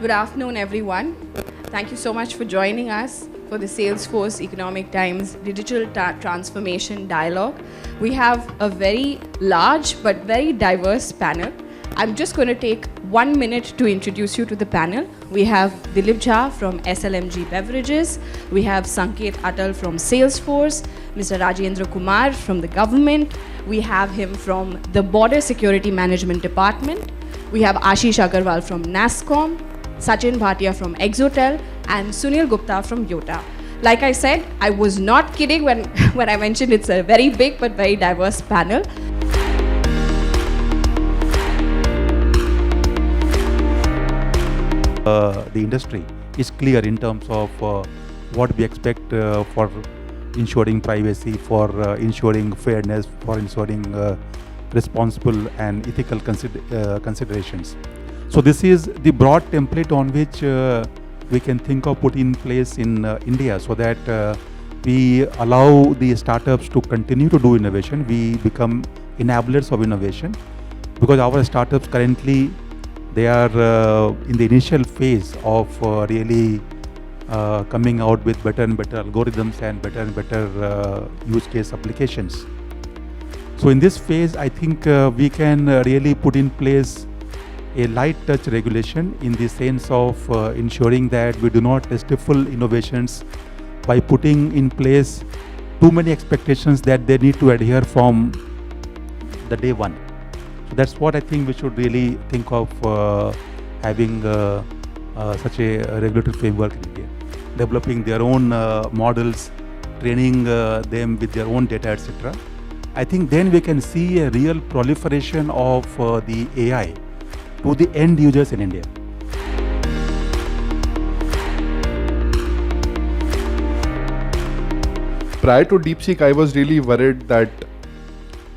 Good afternoon, everyone. Thank you so much for joining us for the Salesforce Economic Times Digital Transformation Dialogue. We have a very large but very diverse panel. I'm just going to take 1 minute to introduce you to the panel. We have Dilip Jha from SLMG Beverages. We have Sanket Atal from Salesforce, Mr. Rajendra Kumar from the government. We have him from the Border Security Management Department. We have Ashish Aggarwal from Nasscom, Sachin Bhatia from Exotel, and Sunil Gupta from Yatta. Like I said, I was not kidding when I mentioned it's a very big but very diverse panel. The industry is clear in terms of what we expect for ensuring privacy, for ensuring fairness, for ensuring responsible and ethical considerations. So this is the broad template on which we can think of put in place in India, so that we allow the startups to continue to do innovation. We become enablers of innovation, because our startups currently, they are in the initial phase of really coming out with better and better algorithms and better use case applications. So in this phase, I think we can really put in place a light touch regulation, in the sense of ensuring that we do not stifle innovations by putting in place too many expectations that they need to adhere from the day one. So that's what I think we should really think of having such a regulatory framework in India. Developing their own models, training them with their own data, etc. I think then we can see a real proliferation of the AI to the end users in India. Prior to DeepSeek, I was really worried that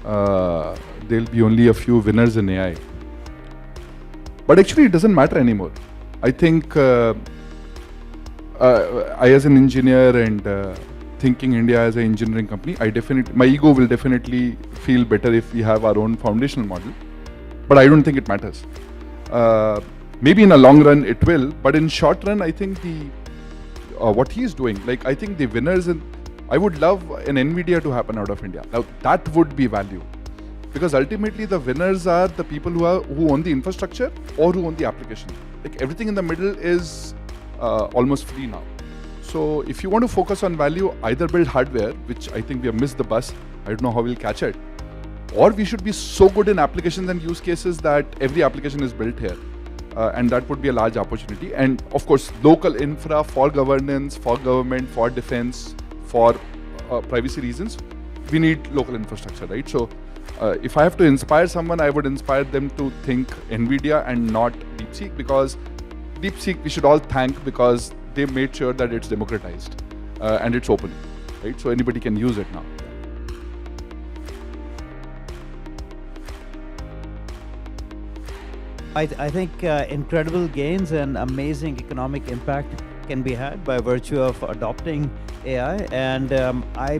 there'll be only a few winners in AI. But actually, it doesn't matter anymore. I think I, as an engineer and thinking India as an engineering company, my ego will definitely feel better if we have our own foundational model. But I don't think it matters. Maybe in a long run it will, but in short run, I think what he's doing, like I think the winners I would love an NVIDIA to happen out of India. Now that would be value, because ultimately the winners are the people who own the infrastructure or who own the application. Like everything in the middle is almost free now. So if you want to focus on value, either build hardware, which I think we have missed the bus. I don't know how we'll catch it. Or we should be so good in applications and use cases that every application is built here. And that would be a large opportunity. And of course, local infra for governance, for government, for defense, for privacy reasons, we need local infrastructure, right? So if I have to inspire someone, I would inspire them to think NVIDIA and not DeepSeek, because DeepSeek we should all thank, because they made sure that it's democratized and it's open, right? So anybody can use it now. I think incredible gains and amazing economic impact can be had by virtue of adopting AI, and I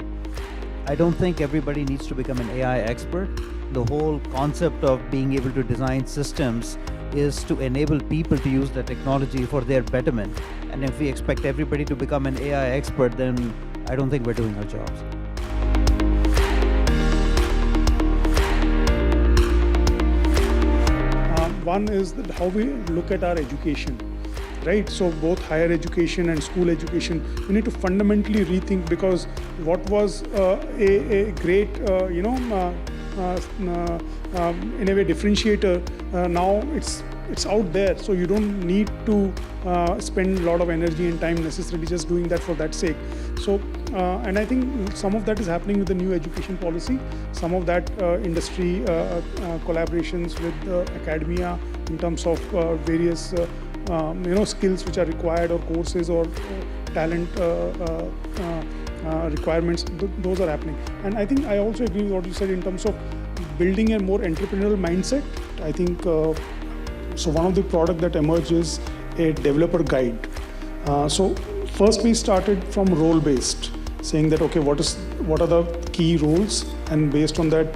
don't think everybody needs to become an AI expert. The whole concept of being able to design systems is to enable people to use the technology for their betterment. And if we expect everybody to become an AI expert, then I don't think we're doing our jobs. One is that how we look at our education, right? So both higher education and school education, we need to fundamentally rethink, because what was a great, in a way, differentiator, now it's out there. So you don't need to spend a lot of energy and time necessarily just doing that for that sake. So, and I think some of that is happening with the new education policy. Some of that industry collaborations with academia in terms of various skills which are required, or courses, or talent requirements, those are happening. And I think I also agree with what you said in terms of building a more entrepreneurial mindset. I think so one of the product that emerged is a developer guide. So first we started from role based, saying that okay, what are the key roles, and based on that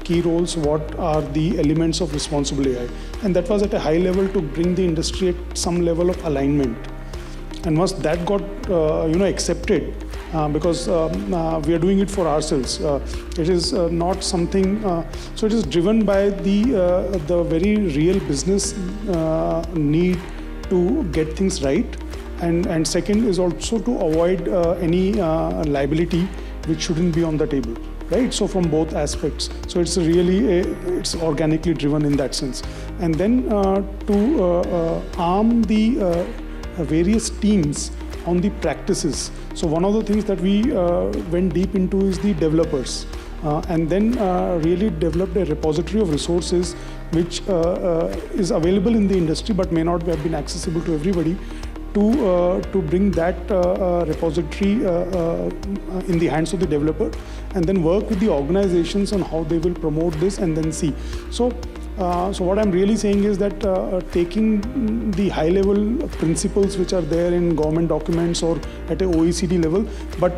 key roles, what are the elements of responsible AI. And that was at a high level to bring the industry at some level of alignment. And once that got accepted, because we are doing it for ourselves, it is not something. So it is driven by the very real business need to get things right, and second is also to avoid any liability which shouldn't be on the table. Right, so from both aspects, so it's it's organically driven in that sense, and then to arm the various teams on the practices. So one of the things that we went deep into is the developers, and then really developed a repository of resources which is available in the industry but may not have been accessible to everybody, to bring that repository in the hands of the developer, and then work with the organizations on how they will promote this and then see. So what I'm really saying is that taking the high level principles which are there in government documents or at a OECD level, but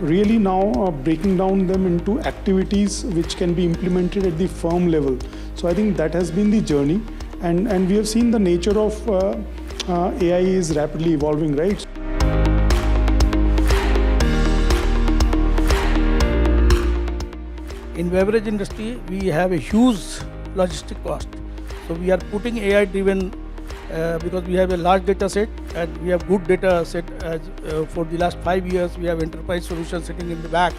really now breaking down them into activities which can be implemented at the firm level. So I think that has been the journey, and we have seen the nature of AI is rapidly evolving, right? In beverage industry, we have a huge logistic cost. So we are putting AI driven because we have a large data set and we have good data set. For the last 5 years, we have enterprise solutions sitting in the back.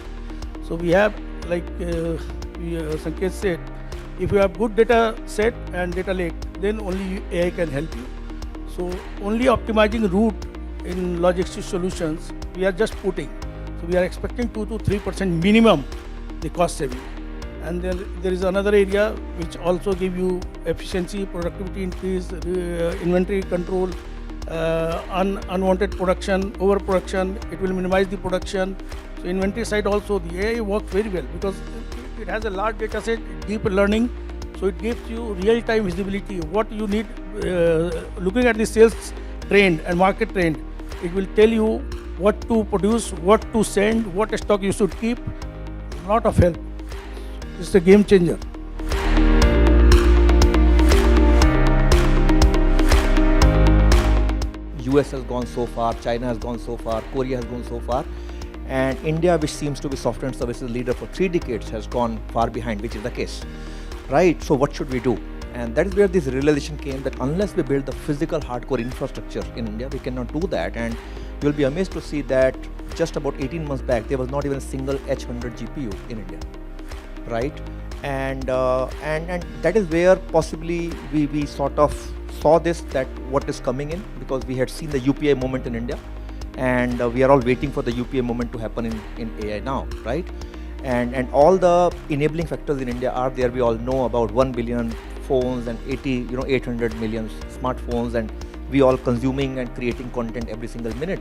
So we have, like Sanket said, if you have good data set and data lake, then only AI can help you. So only optimizing route in logistics solutions, we are just putting. So we are expecting 2 to 3% minimum the cost saving. And then there is another area which also give you efficiency, productivity increase, inventory control, unwanted production, overproduction. It will minimize the production. So inventory side also the AI works very well because it has a large data set, deep learning. So it gives you real-time visibility. What you need, looking at the sales trend and market trend, it will tell you what to produce, what to send, what stock you should keep. Lot of help. It's a game changer. US has gone so far, China has gone so far, Korea has gone so far, and India, which seems to be software and services leader for 3 decades, has gone far behind, which is the case, right? So what should we do? And that is where this realization came that unless we build the physical hardcore infrastructure in India, we cannot do that. And you'll be amazed to see that just about 18 months back, there was not even a single H100 GPU in India, right? And that is where possibly we sort of saw this, that what is coming in, because we had seen the UPI moment in India, and we are all waiting for the UPI moment to happen in AI now, right? And all the enabling factors in India are there. We all know about 1 billion phones and 800 million smartphones, and we all consuming and creating content every single minute.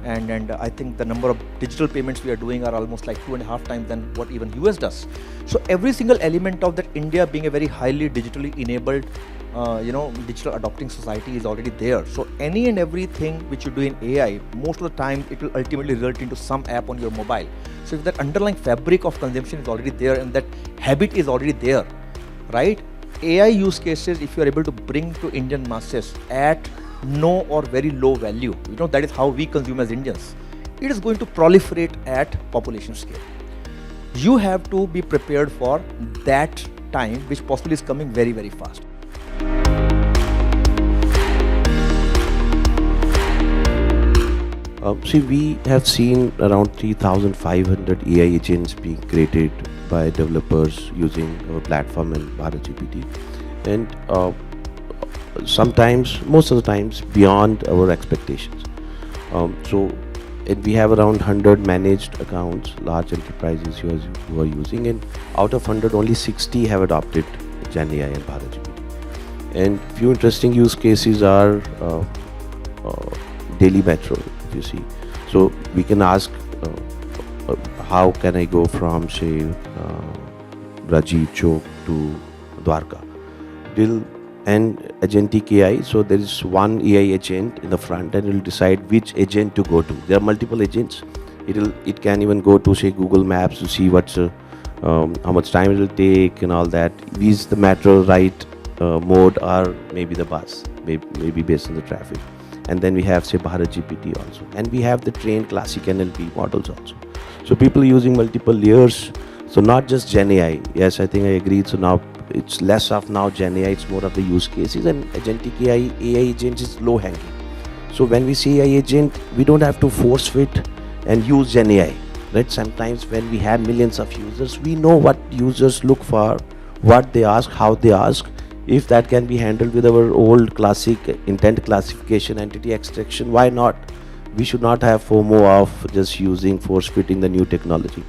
And I think the number of digital payments we are doing are almost like 2.5 times than what even US does. So every single element of that, India being a very highly digitally enabled, digital adopting society, is already there. So any and everything which you do in AI, most of the time it will ultimately result into some app on your mobile. So if that underlying fabric of consumption is already there and that habit is already there, right? AI use cases, if you are able to bring to Indian masses at no or very low value, that is how we consume as Indians, it is going to proliferate at population scale. You have to be prepared for that time, which possibly is coming very, very fast. See, we have seen around 3,500 AI agents being created by developers using our platform and Bharat GPT, and most of the times beyond our expectations. And we have around 100 managed accounts, large enterprises who are using, and out of 100, only 60 have adopted Gen AI and Bharat GPT. And few interesting use cases are daily metro, if you see. So we can ask, how can I go from, say, Rajiv Chowk to Dwarka? And Agentic AI, so there is one AI agent in the front and it will decide which agent to go to. There are multiple agents. It can even go to, say, Google Maps to see what's how much time it will take and all that. Is the metro right mode, or maybe the bus, maybe based on the traffic. And then we have, say, Bharat GPT also. And we have the trained classic NLP models also. So people using multiple layers. So not just Gen AI. Yes, I think I agreed. So now it's less of now Gen AI, it's more of the use cases. And Agentic AI agent is low hanging. So when we say AI agent, we don't have to force fit and use Gen AI. Right? Sometimes when we have millions of users, we know what users look for, what they ask, how they ask. If that can be handled with our old classic intent classification, entity extraction, why not? We should not have FOMO of just using force fitting the new technology.